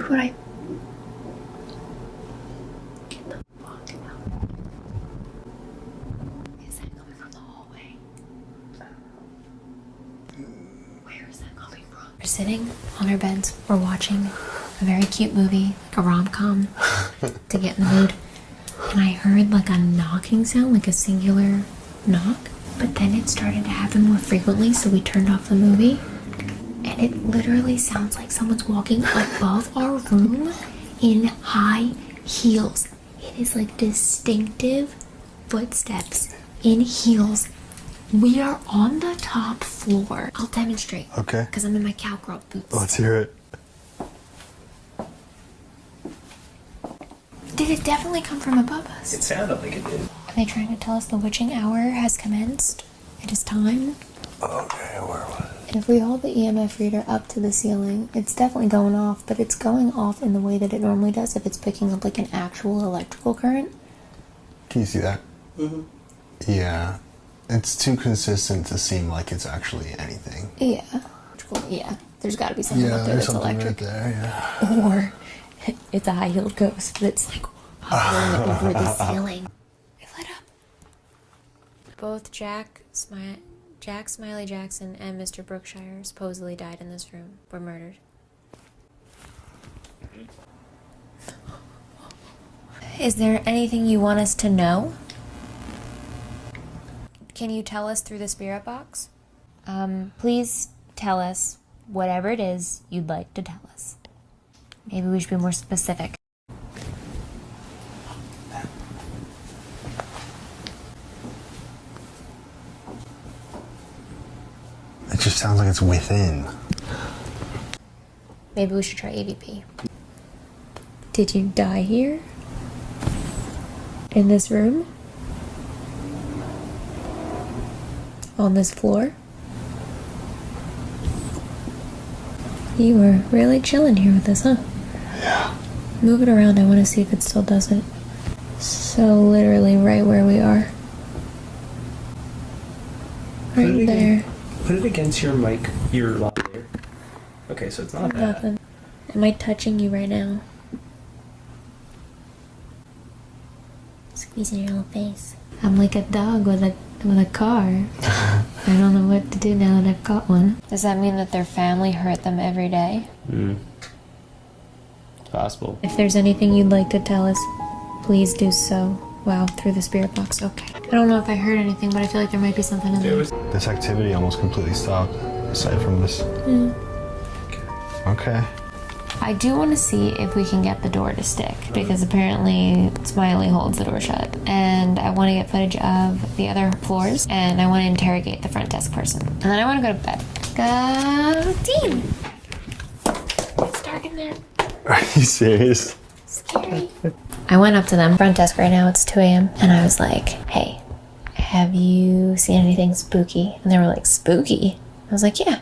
heard what I... Get the fuck out. Is that coming from the hallway? Where is that coming from? We're sitting on our beds. We're watching a very cute movie, like a rom-com, to get in the mood. And I heard like a knocking sound, like a singular knock. But then it started to happen more frequently, so we turned off the movie. And it literally sounds like someone's walking above our room in high heels. It is like distinctive footsteps in heels. We are on the top floor. I'll demonstrate. Okay. Because I'm in my cowgirl boots. Let's hear it. Did it definitely come from above us? It sounded like it did. Are they trying to tell us the witching hour has commenced? It is time? Okay, where was it? If we hold the EMF reader up to the ceiling, it's definitely going off, but it's going off in the way that it normally does if it's picking up like an actual electrical current. Can you see that? Mm-hmm. Yeah. It's too consistent to seem like it's actually anything. Yeah. Yeah. There's got to be something up there that's electric. Right there, yeah. Or it's a high-heeled ghost that's like hovering over the ceiling. It lit up. Both Jack Smiley Jackson and Mr. Brookshire supposedly died in this room. Were murdered. Is there anything you want us to know? Can you tell us through the spirit box? Please tell us whatever it is you'd like to tell us. Maybe we should be more specific. It just sounds like it's within. Maybe we should try AVP. Did you die here? In this room? On this floor? You were really chilling here with us, huh? Yeah. Move it around, I want to see if it still does it. So literally right where we are. Right there. Put it against your mic, your lavalier. Okay, so it's not that. Nothing. Am I touching you right now? Squeezing your little face. I'm like a dog with a car. I don't know what to do now that I've got one. Does that mean that their family hurt them every day? It's possible. If there's anything you'd like to tell us, please do so. Wow, through the spirit box. Okay. I don't know if I heard anything, but I feel like there might be something in there. This activity almost completely stopped, aside from this. Okay. I do want to see if we can get the door to stick, because apparently Smiley holds the door shut. And I want to get footage of the other floors, and I want to interrogate the front desk person. And then I want to go to bed. Go team! It's dark in there. Are you serious? Scary. I went up to them, front desk right now, it's 2 a.m. And I was like, hey, have you seen anything spooky? And they were like, spooky? I was like, yeah.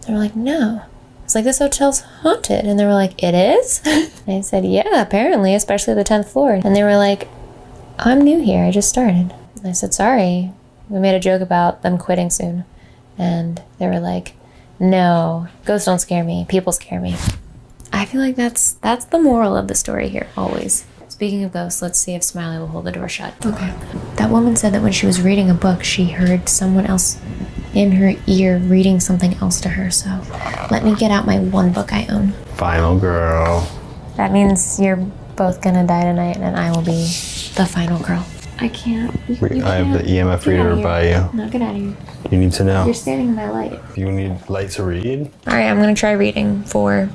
They were like, no. I was like, this hotel's haunted. And they were like, it is? And I said, yeah, apparently, especially the 10th floor. And they were like, I'm new here, I just started. And I said, sorry. We made a joke about them quitting soon. And they were like, no, ghosts don't scare me, people scare me. I feel like that's the moral of the story here, always. Speaking of ghosts, let's see if Smiley will hold the door shut. Okay. That woman said that when she was reading a book, she heard someone else in her ear reading something else to her, so let me get out my one book I own. Final girl. That means you're both gonna die tonight and I will be the final girl. I can't. I have the EMF reader by you. No, get out of here. You need to know. You're standing in my light. You need light to read? Alright, I'm gonna try reading for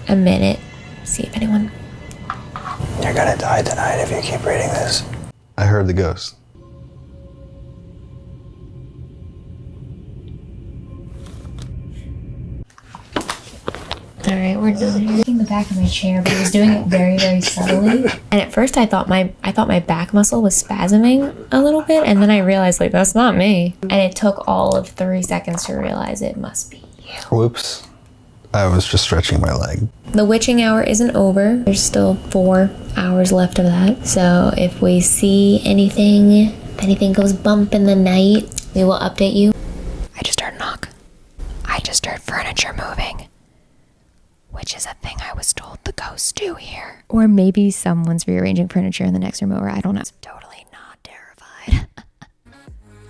a minute. See if anyone... You're gonna die tonight if you keep reading this. I heard the ghost. Alright, we're done here. Taking the back of my chair, but I was doing it very, very subtly. And at first I thought my back muscle was spasming a little bit, and then I realized, like, that's not me. And it took all of 3 seconds to realize it must be you. Whoops. I was just stretching my leg. The witching hour isn't over. There's still 4 hours left of that. So if we see anything, if anything goes bump in the night, we will update you. I just heard a knock. I just heard furniture moving. which is a thing I was told the ghosts do here. Or maybe someone's rearranging furniture in the next room over. I don't know. I'm totally not terrified.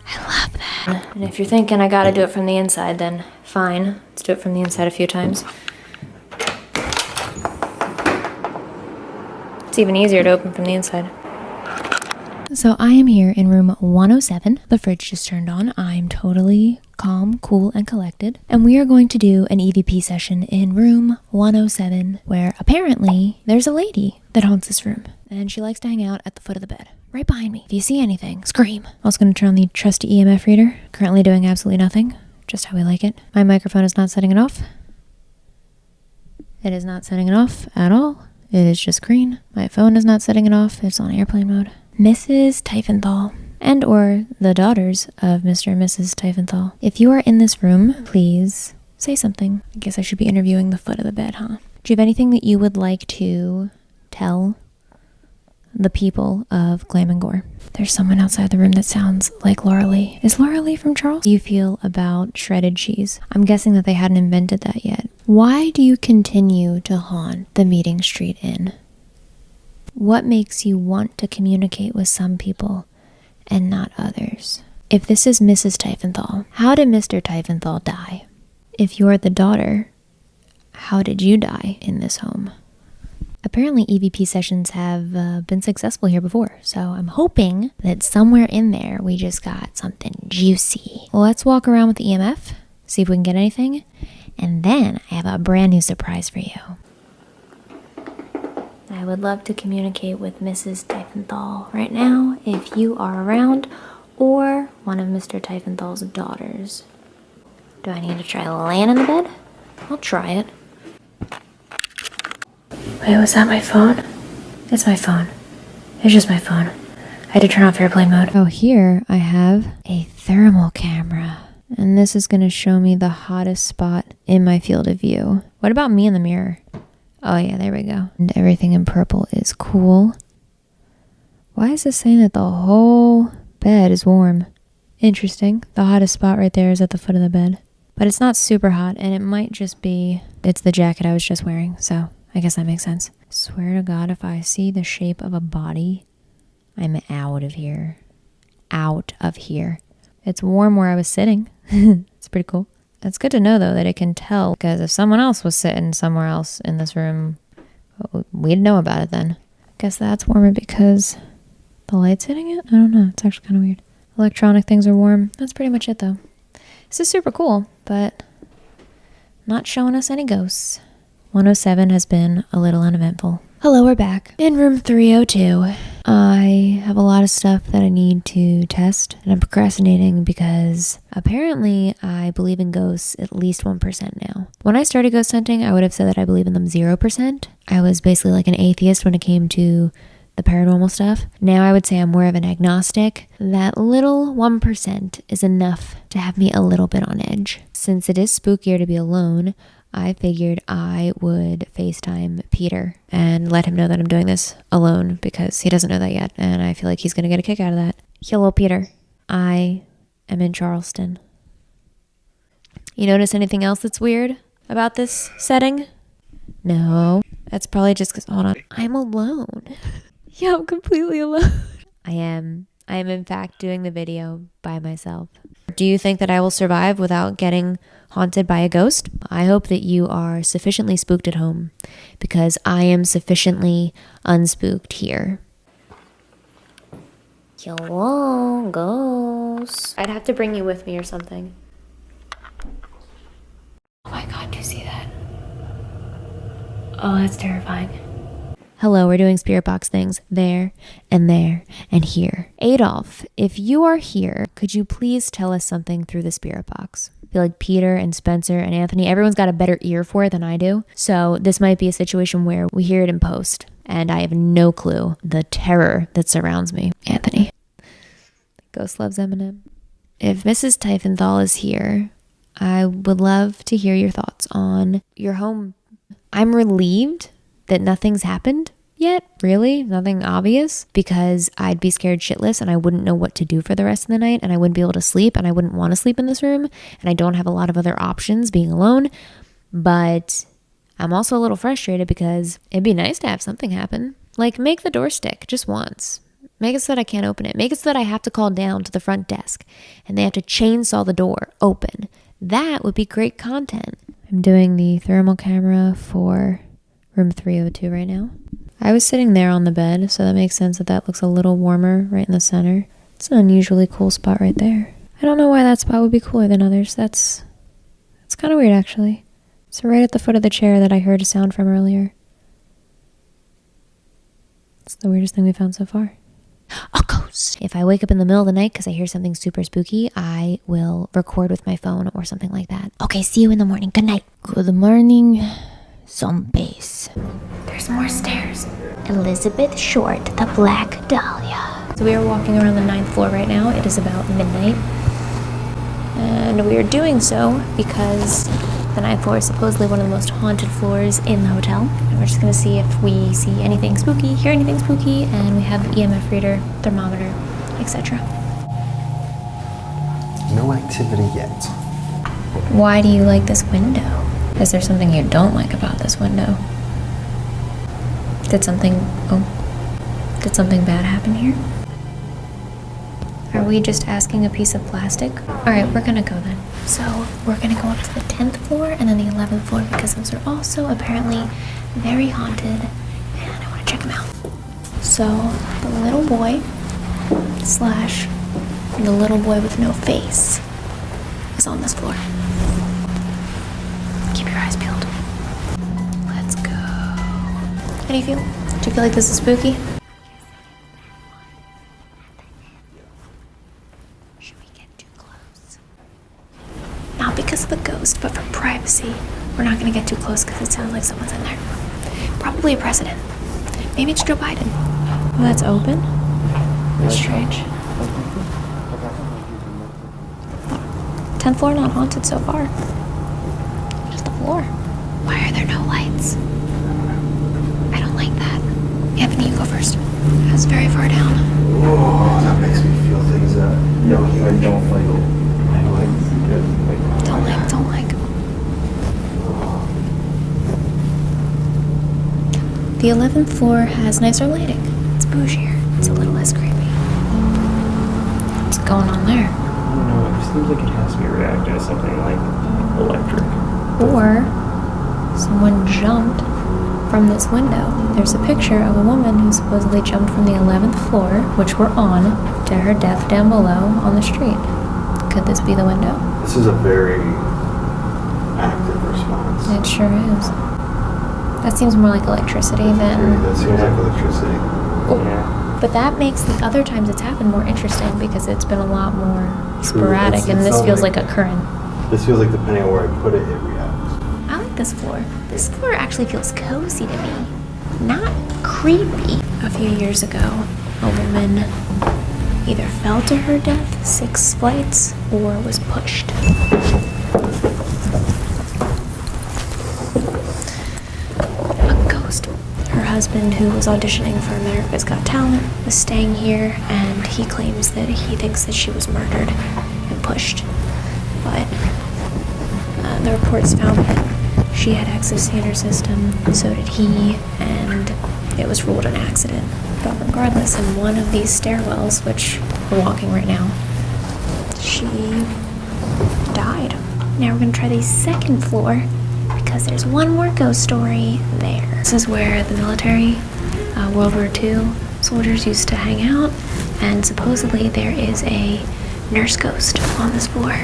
I love that. And if you're thinking I gotta do it from the inside, then fine. Let's do it from the inside a few times. It's even easier to open from the inside. So I am here in room 107. The fridge just turned on. I'm totally calm, cool, and collected. And we are going to do an EVP session in room 107, where apparently there's a lady that haunts this room. And she likes to hang out at the foot of the bed, right behind me. If you see anything, scream. I'm also going to turn on the trusty EMF reader. Currently doing absolutely nothing, just how we like it. My microphone is not setting it off. It is not setting it off at all. It is just green. My phone is not setting it off. It's on airplane mode. Mrs. Tiefenthal, and or the daughters of Mr. and Mrs. Tiefenthal. If you are in this room, please say something. I guess I should be interviewing the foot of the bed, huh? Do you have anything that you would like to tell the people of Glam Gore? There's someone outside the room that sounds like Laura Lee. Is Laura Lee from Charles? How do you feel about shredded cheese? I'm guessing that they hadn't invented that yet. Why do you continue to haunt the Meeting Street Inn? What makes you want to communicate with some people and not others? If this is Mrs. Tiefenthal, how did Mr. Tiefenthal die? If you're the daughter, how did you die in this home? Apparently EVP sessions have been successful here before, so I'm hoping that somewhere in there we just got something juicy. Well, let's walk around with the EMF, see if we can get anything, and then I have a brand new surprise for you. I would love to communicate with Mrs. Tiefenthal right now if you are around, or one of Mr. Tiefenthal's daughters. Do I need to try laying in the bed? I'll try it. Wait, was that my phone? It's my phone. It's just my phone. I had to turn off airplane mode. Oh, here I have a thermal camera. And this is going to show me the hottest spot in my field of view. What about me in the mirror? Oh yeah, there we go. And everything in purple is cool. Why is this saying that the whole bed is warm? Interesting. The hottest spot right there is at the foot of the bed. But it's not super hot, and it might just be... It's the jacket I was just wearing, so I guess that makes sense. Swear to God, if I see the shape of a body, I'm out of here. Out of here. It's warm where I was sitting. It's pretty cool. It's good to know, though, that it can tell, because if someone else was sitting somewhere else in this room, we'd know about it then. I guess that's warmer because the light's hitting it? I don't know. It's actually kind of weird. Electronic things are warm. That's pretty much it, though. This is super cool, but not showing us any ghosts. 107 has been a little uneventful. Hello, we're back. In room 302, I have a lot of stuff that I need to test, and I'm procrastinating because apparently I believe in ghosts at least 1% now. When I started ghost hunting, I would have said that I believe in them 0%. I was basically like an atheist when it came to the paranormal stuff. Now I would say I'm more of an agnostic. That little 1% is enough to have me a little bit on edge. Since it is spookier to be alone, I figured I would FaceTime Peter and let him know that I'm doing this alone because he doesn't know that yet, and I feel like he's going to get a kick out of that. Hello, Peter. I am in Charleston. You notice anything else that's weird about this setting? No. That's probably just because, hold on, I'm alone. Yeah, I'm completely alone. I am in fact doing the video by myself. Do you think that I will survive without getting haunted by a ghost? I hope that you are sufficiently spooked at home, because I am sufficiently unspooked here. Hello, ghosts. I'd have to bring you with me or something. Oh my God, do you see that? Oh, that's terrifying. Hello, we're doing spirit box things there and here. Adolf, if you are here, could you please tell us something through the spirit box? I feel like Peter and Spencer and Anthony, everyone's got a better ear for it than I do. So this might be a situation where we hear it in post and I have no clue the terror that surrounds me. Anthony. Ghost loves Eminem. If Mrs. Tiefenthal is here, I would love to hear your thoughts on your home. I'm relieved that nothing's happened yet, really, nothing obvious, because I'd be scared shitless and I wouldn't know what to do for the rest of the night, and I wouldn't be able to sleep, and I wouldn't want to sleep in this room, and I don't have a lot of other options being alone. But I'm also a little frustrated because it'd be nice to have something happen. Like, make the door stick just once. Make it so that I can't open it. Make it so that I have to call down to the front desk and they have to chainsaw the door open. That would be great content. I'm doing the thermal camera for room 302 right now. I was sitting there on the bed, so that makes sense that that looks a little warmer right in the center. It's an unusually cool spot right there. I don't know why that spot would be cooler than others. That's kind of weird, actually. So right at the foot of the chair that I heard a sound from earlier. It's the weirdest thing we found so far. A ghost! If I wake up in the middle of the night because I hear something super spooky, I will record with my phone or something like that. Okay, see you in the morning. Good night. Good morning, zombies. There's more stairs. Elizabeth Short, the Black Dahlia. So we are walking around the 9th floor right now. It is about midnight. And we are doing so because the 9th floor is supposedly one of the most haunted floors in the hotel. And we're just gonna see if we see anything spooky, hear anything spooky, and we have EMF reader, thermometer, etc. No activity yet. Why do you like this window? Is there something you don't like about this window? Did something bad happen here? Are we just asking a piece of plastic? Alright, we're gonna go then. So, we're gonna go up to the 10th floor and then the 11th floor because those are also apparently very haunted and I wanna check them out. So, the little boy slash the little boy with no face is on this floor. Keep your eyes peeled. Let's go. How do you feel? Do you feel like this is spooky? Should we get too close? Not because of the ghost, but for privacy. We're not gonna get too close because it sounds like someone's in there. Probably a president. Maybe it's Joe Biden. Oh, that's open? That's strange. 10th floor not haunted so far. Just the floor. Why are there no lights? I don't like that. Anthony, you go first. That's very far down. Oh, that makes me feel things that no human don't like. Don't like. The 11th floor has nicer lighting. It's bougier. It's a little less creepy. What's going on there? No, it seems like it has to be reacting to something like electric. Or someone jumped from this window. There's a picture of a woman who supposedly jumped from the 11th floor, which we're on, to her death down below on the street. Could this be the window? This is a very active response. It sure is. That seems more like electricity than... That seems like electricity. Oh. Yeah. But that makes the other times it's happened more interesting because it's been a lot more sporadic, It's and this not feels like- like a current. This feels like depending on where I put it, it reacts. I like this floor. This floor actually feels cozy to me, not creepy. A few years ago, a woman either fell to her death 6 flights or was pushed. A ghost. Her husband, who was auditioning for America's Got Talent, was staying here, and he claims that he thinks that she was murdered and pushed. But the reports found that she had access to her system, so did he, and it was ruled an accident. But regardless, in one of these stairwells, which we're walking right now, she died. Now we're gonna try the 2nd floor because there's one more ghost story there. This is where the military, World War II soldiers used to hang out, and supposedly there is a nurse ghost on this floor.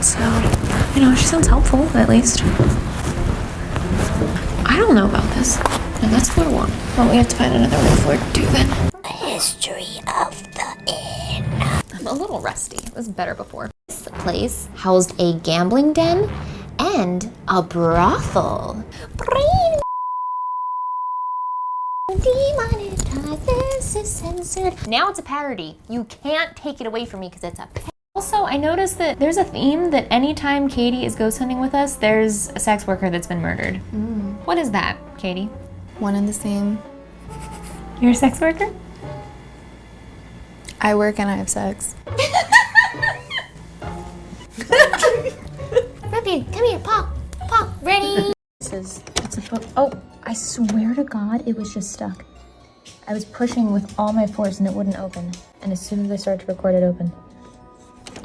So, you know, she sounds helpful, at least. I don't know about this. And that's floor 1. Well, we have to find another one for 2 then. History of the Inn. I'm a little rusty. It was better before. This place housed a gambling den and a brothel. Demonetized, this is censored. Now it's a parody. You can't take it away from me because it's a parody. Also, I noticed that there's a theme that anytime Katie is ghost hunting with us, there's a sex worker that's been murdered. What is that, Katie? One and the same. You're a sex worker? I work and I have sex. Ruby, come here, Paul. Paul, ready? It's a book Oh, I swear to God, it was just stuck. I was pushing with all my force and it wouldn't open. And as soon as I started to record, it opened.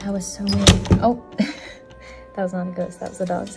That was so weird. Oh, that was not a ghost, that was the dogs.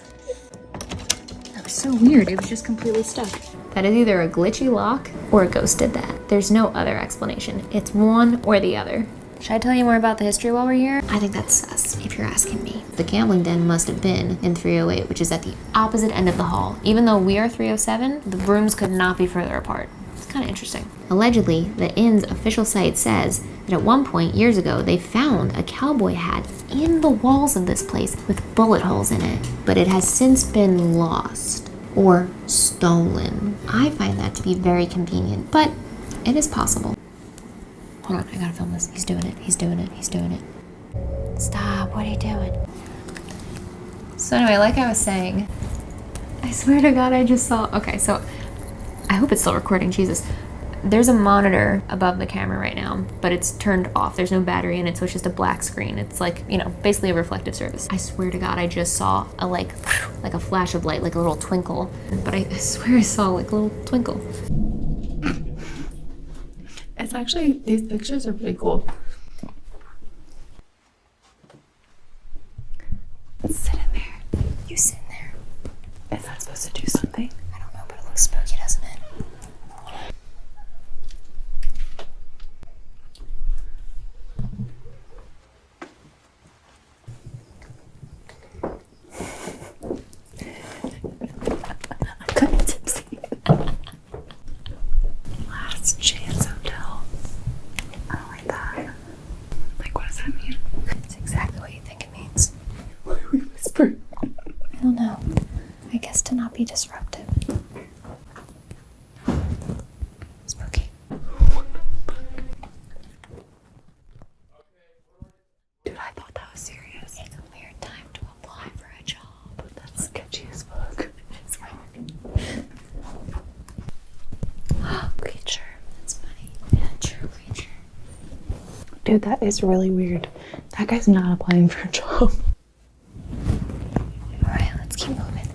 That was so weird, it was just completely stuck. That is either a glitchy lock or a ghost did that. There's no other explanation. It's one or the other. Should I tell you more about the history while we're here? I think that's sus, if you're asking me. The gambling den must have been in 308, which is at the opposite end of the hall. Even though we are 307, the rooms could not be further apart. It's kind of interesting. Allegedly, the inn's official site says that at one point years ago, they found a cowboy hat in the walls of this place with bullet holes in it, but it has since been lost or stolen. I find that to be very convenient, but it is possible. Hold on, I gotta film this. He's doing it, he's doing it, he's doing it. Stop, what are you doing? So anyway, like I was saying, I swear to God, I just saw, okay, so I hope it's still recording, Jesus. There's a monitor above the camera right now, but it's turned off. There's no battery in it, so it's just a black screen. It's like, you know, basically a reflective surface. I swear to God, I just saw a like a flash of light, like a little twinkle. But I swear I saw like a little twinkle. It's actually, these pictures are pretty cool. Sit in there. You sit in there. Is that supposed to do something? I don't know, but it looks spooky, doesn't it? I'm kind of tipsy. Last Chance Hotel. I don't like that. Like, what does that mean? It's exactly what you think it means. Why are we whispering? I don't know. I guess to not be disruptive. Spooky. Dude, I thought that was serious. It's a weird time to apply for a job. That's sketchy as fuck. It's Creature. That's funny. Yeah, true creature. Dude, that is really weird. That guy's not applying for a job. Alright, let's keep moving.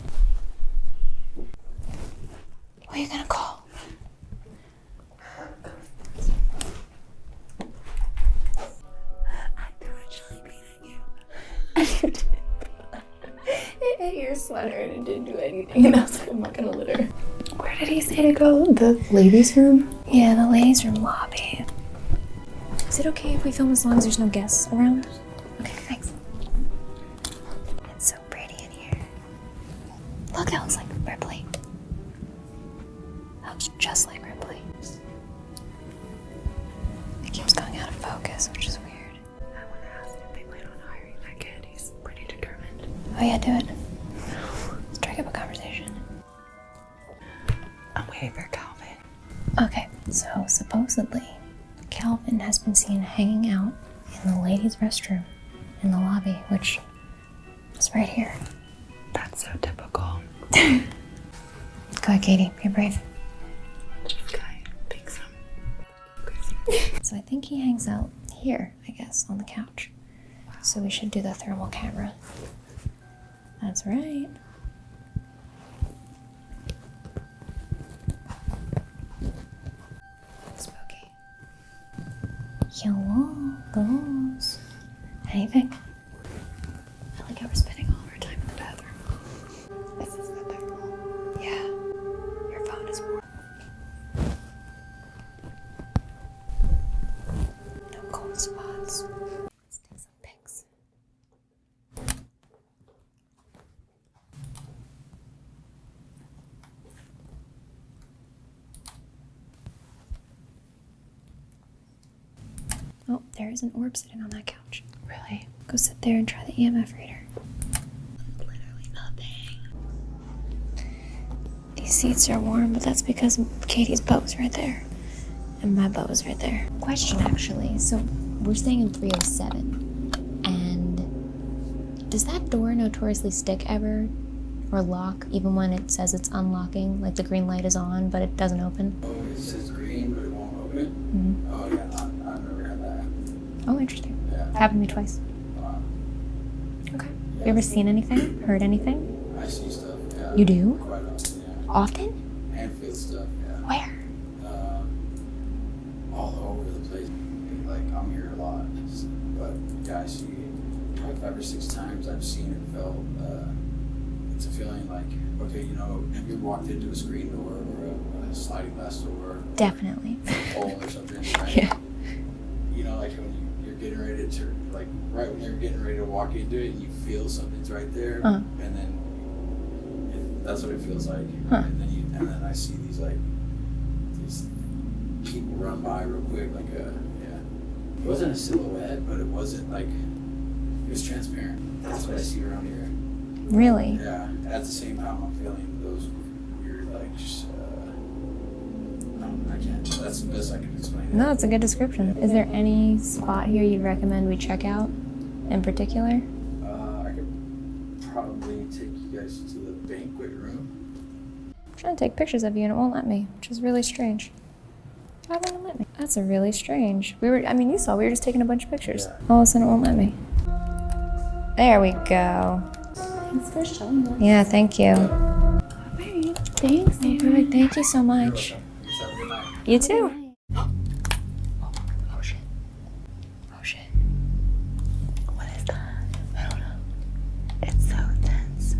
Who are you gonna call? I threw a jelly bean at you. It ate your sweater and it didn't do anything. And I was like, I'm not gonna litter. Where did he say to go? The ladies' room? Yeah, the ladies' room lobby. Is it okay if we film as long as there's no guests around? Okay, thanks. It's so pretty in here. Look, that looks like Ripley. That looks just like Ripley. It keeps going out of focus, which is weird. I want to ask if they plan on hiring that kid. He's pretty determined. Oh yeah, do it. Strike up a conversation. I'm waiting for Calvin. Okay, so supposedly, Calvin has been seen hanging out in the ladies' restroom in the lobby, which is right here. That's so typical. Go ahead, Katie. Be brave. This guy thinks I'm crazy. So I think he hangs out here, I guess, on the couch. So we should do the thermal camera. That's right. Spooky. Hello, ghost. Anything? I like how we're spending all of our time in the bathroom. This is the thermal. Yeah. Your phone is warm. No cold spots. Let's take some pics. Oh, there is an orb sitting on that couch. Really? Go sit there and try the EMF reader. Literally nothing. These seats are warm, but that's because Katie's butt was right there. And my butt was right there. Question, actually. So, we're staying in 307. And does that door notoriously stick ever? Or lock, even when it says it's unlocking? Like the green light is on, but it doesn't open? Oh, it says green, but it won't open it? Mm-hmm. Oh, yeah, I've never had that happen. Oh, interesting. Yeah. Happened to me twice. Wow. Okay. You ever seen anything? Heard anything? I see stuff, yeah. You do? Quite often, yeah. Often? Where? All over the place. Like, I'm here a lot. But, yeah, I see probably 5 or 6 times I've seen and felt, it's a feeling like, okay, you know, have you ever walked into a screen door or a sliding glass door? Definitely. Or a hole or something, right? Yeah. You know, like when you're getting ready to, like, right when you're getting ready to walk into it and you feel something's right there, and then that's what it feels like. And then I see these people run by real quick, like it wasn't a silhouette, but it wasn't like, it was transparent. That's what I see around here. Really? Yeah, at the same time I'm feeling those weird, like, just, I can't, that's the best I can explain it. No, it's a good description. Is there any spot here you'd recommend we check out in particular? I could probably take you guys to the Banquet Room. I'm trying to take pictures of you and it won't let me, which is really strange. Why won't it let me? That's a really strange. You saw, we were just taking a bunch of pictures. Yeah. All of a sudden it won't let me. There we go. Thanks for showing us. Yeah, thank you. Alright, thanks. Perfect, thank you so much. You just have a good night. You too. Oh shit. Oh shit. What is that? I don't know. It's so intense.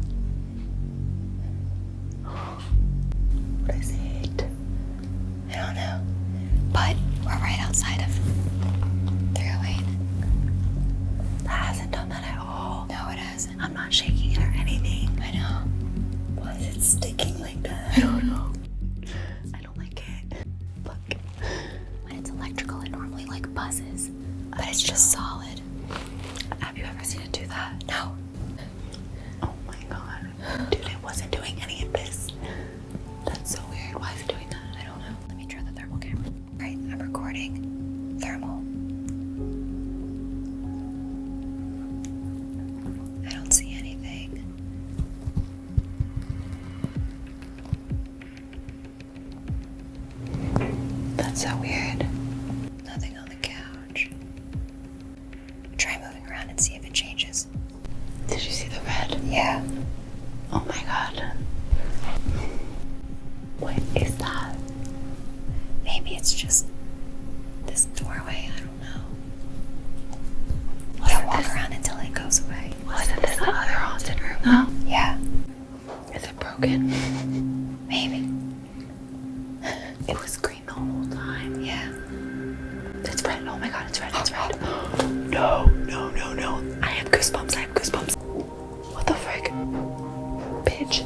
What is it? I don't know. But we're right outside of 308. That hasn't done that at all. No, it hasn't. I'm not shaking it or anything. I know. Why is it sticking like that? I don't know. I don't like it. Look. When it's electrical, it normally like buzzes. But it's just solid. Have you ever seen it do that? No. Oh my god. Dude, it wasn't doing any of this. That's so weird. Why is it doing that? I don't know. Let me try the thermal camera. Right, I'm recording thermal. I don't see anything. That's so weird. Nothing on the couch. Try moving around and see if it changes. Did you see the red? Yeah. Oh my god. What is that? Maybe it's just this doorway. I don't know. Wasn't Don't walk this- around until it goes away. Wasn't this the other haunted room though? Yeah. Is it broken? Maybe. It was green the whole time. Yeah. It's red. Oh my god, it's red. It's red. No. I have goosebumps. What the frick? Bitch.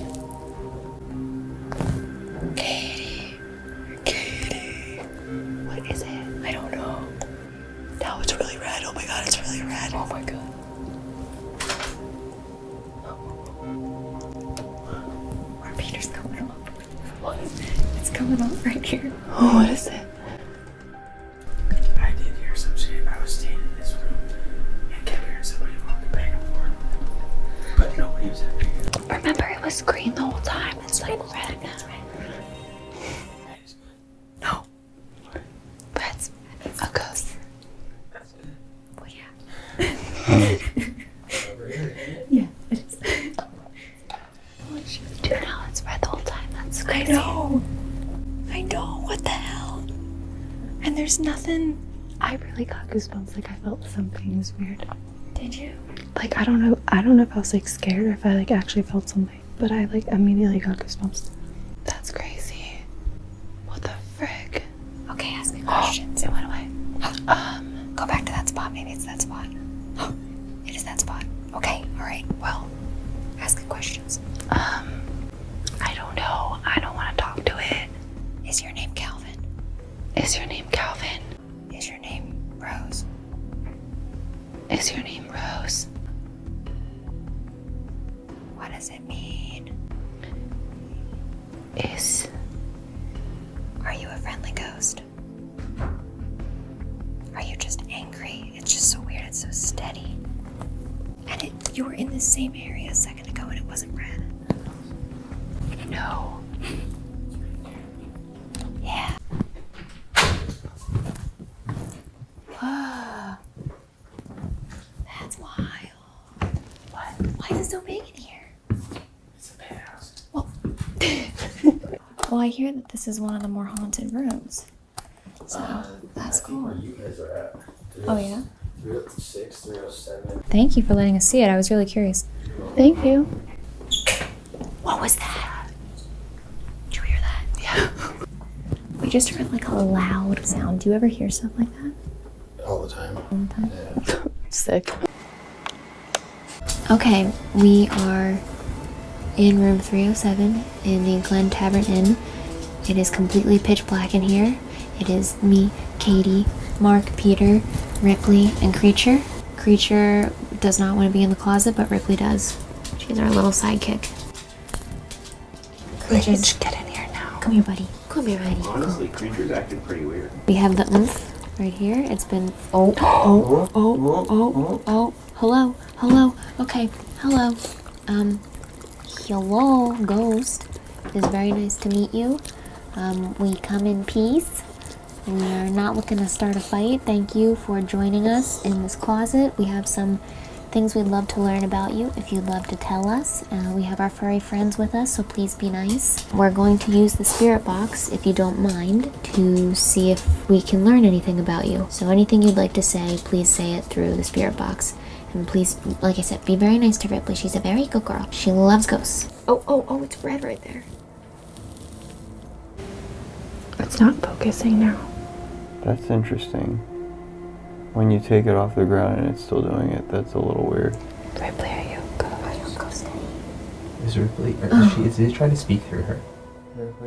Katie. What is it? I don't know. Now it's really red. Oh my god, it's really red. Oh my god. Our meter's coming off. What? It's coming off right here. Oh, what is it? I did hear some shit. I was staying in this room and kept hearing somebody walking back and forth. But nobody was ever here. Remember, it was green the whole time. It's like red now. No. Red's a ghost. That's it. Well, yeah. Over here. Yeah, it is. Dude, now it's red the whole time. That's crazy. I know. What the hell? And there's nothing. I really got goosebumps. Like I felt something. It was weird. Did you? Like I don't know if I was like scared or if I like actually felt something. But I like immediately got goosebumps. That's crazy. What the frick? Okay, ask me questions. It went away. Go back to that spot. Maybe it's that spot. It is that spot. Okay, alright. Well, ask it questions. I don't know. I don't want to talk to it. Is your name Calvin? Is your name Calvin? Is your name Rose? Is your name Rose? What does it mean? Are you a friendly ghost? Are you just angry? It's just so weird. It's so steady. And you were in the same area a second ago and it wasn't red. No. Yeah. Whoa. That's wild. What? Why is it so big in here? It's a penthouse. Well, Well, I hear that this is one of the more haunted rooms. So, that's cool. Where you guys are at. Oh, yeah? 306, 307. Thank you for letting us see it. I was really curious. Thank you. What was that? Did you hear that? Yeah. We just heard like a loud sound. Do you ever hear stuff like that? All the time. Yeah. Sick. Okay, we are in room 307 in the Glen Tavern Inn. It is completely pitch black in here. It is me, Katie, Mark, Peter, Ripley, and Creature. Creature does not want to be in the closet, but Ripley does. She's our little sidekick. Creature, get in here now. Come here, buddy. Come here, buddy. Honestly, Creature's acting pretty weird. We have the oomph right here. It's been hello. Okay, hello. Hello, ghost. It is very nice to meet you. We come in peace. We are not looking to start a fight. Thank you for joining us in this closet. We have some things we'd love to learn about you if you'd love to tell us. We have our furry friends with us, so please be nice. We're going to use the spirit box, if you don't mind, to see if we can learn anything about you. So anything you'd like to say, please say it through the spirit box. And please, like I said, be very nice to Ripley. She's a very good girl. She loves ghosts. Oh, it's red right there. It's not focusing now. That's interesting. When you take it off the ground and it's still doing it, that's a little weird. Ripley, are you ghost? Is Ripley, is he trying to speak through her?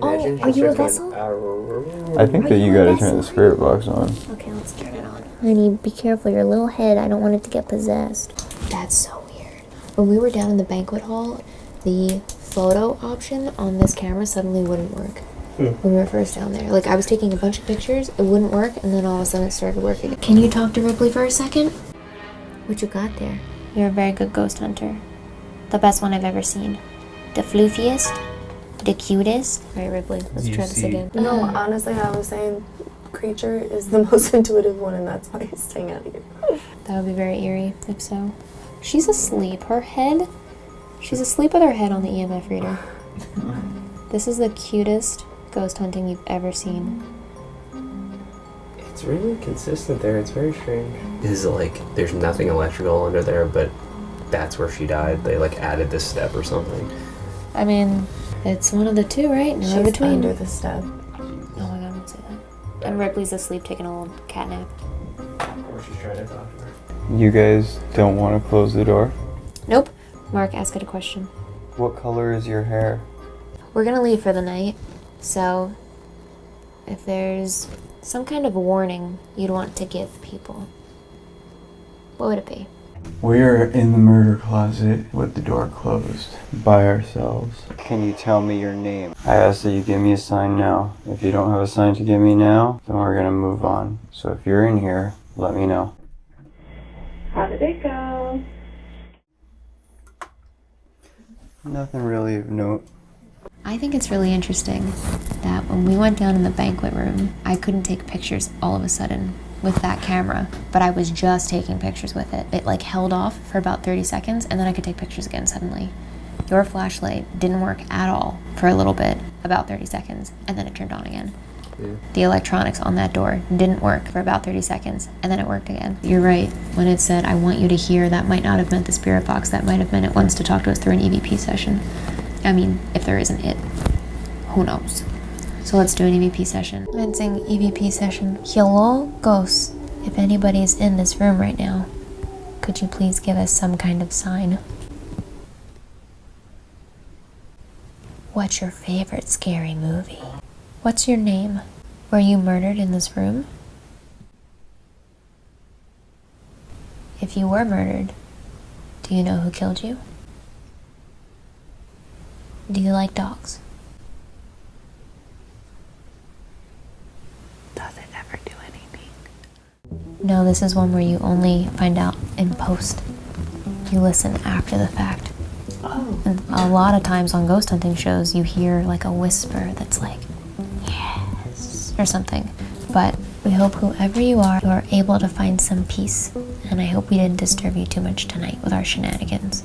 Oh, are you a vessel? I think that you gotta turn the spirit box on. Okay, let's turn it on. Honey, be careful. Your little head, I don't want it to get possessed. That's so weird. When we were down in the banquet hall, the photo option on this camera suddenly wouldn't work. When we were first down there. Like, I was taking a bunch of pictures, it wouldn't work, and then all of a sudden it started working. Can you talk to Ripley for a second? What you got there? You're a very good ghost hunter. The best one I've ever seen. The floofiest, the cutest. Right, Ripley, let's try this again. No, honestly, I was saying Creature is the most intuitive one, and that's why he's staying out of here. That would be very eerie, if so. She's asleep. She's asleep with her head on the EMF reader. This is the cutest ghost hunting you've ever seen. It's really consistent there. It's very strange. Is like there's nothing electrical under there, but that's where she died. They like added this step or something. I mean, it's one of the two, right? No in She's between. under the step. Oh my god, don't say that. And Ripley's asleep taking a little cat nap. Or she's trying to talk to her. You guys don't want to close the door? Nope. Mark, ask it a question. What color is your hair? We're gonna leave for the night, so if there's some kind of warning you'd want to give people, what would it be? We're in the murder closet with the door closed by ourselves. Can you tell me your name? I ask that you give me a sign now. If you don't have a sign to give me now, then we're gonna move on. So if you're in here, let me know. How did it go? Nothing really of note. I think it's really interesting that when we went down in the banquet room, I couldn't take pictures all of a sudden with that camera, but I was just taking pictures with it. It like held off for about 30 seconds and then I could take pictures again suddenly. Your flashlight didn't work at all for a little bit, about 30 seconds, and then it turned on again. Yeah. The electronics on that door didn't work for about 30 seconds, and then it worked again. You're right, when it said, I want you to hear, that might not have meant the spirit box, that might have meant it wants to talk to us through an EVP session. I mean, if there isn't it, who knows? So let's do an EVP session. Commencing EVP session. Hello, ghosts. If anybody's in this room right now, could you please give us some kind of sign? What's your favorite scary movie? What's your name? Were you murdered in this room? If you were murdered, do you know who killed you? Do you like dogs? Does it ever do anything? No, this is one where you only find out in post. You listen after the fact. Oh. And a lot of times on ghost hunting shows, you hear like a whisper that's like, yes, or something. But we hope whoever you are able to find some peace. And I hope we didn't disturb you too much tonight with our shenanigans.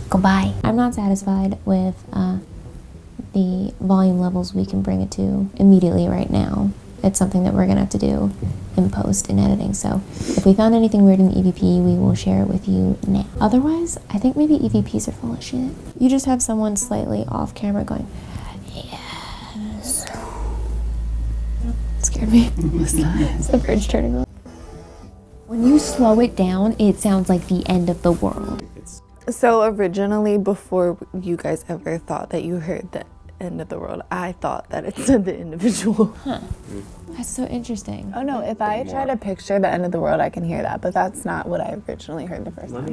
Goodbye. I'm not satisfied with the volume levels we can bring it to immediately right now. It's something that we're gonna have to do in post and editing. So if we found anything weird in the EVP, we will share it with you now. Otherwise, I think maybe EVPs are full of shit. You just have someone slightly off camera going, yes. It scared me. What's that? It's the fridge turning on. When you slow it down, it sounds like the end of the world. So originally, before you guys ever thought that you heard the end of the world, I thought that it said the individual. Huh. That's so interesting. Oh no, if I try to picture the end of the world, I can hear that, but that's not what I originally heard the first time.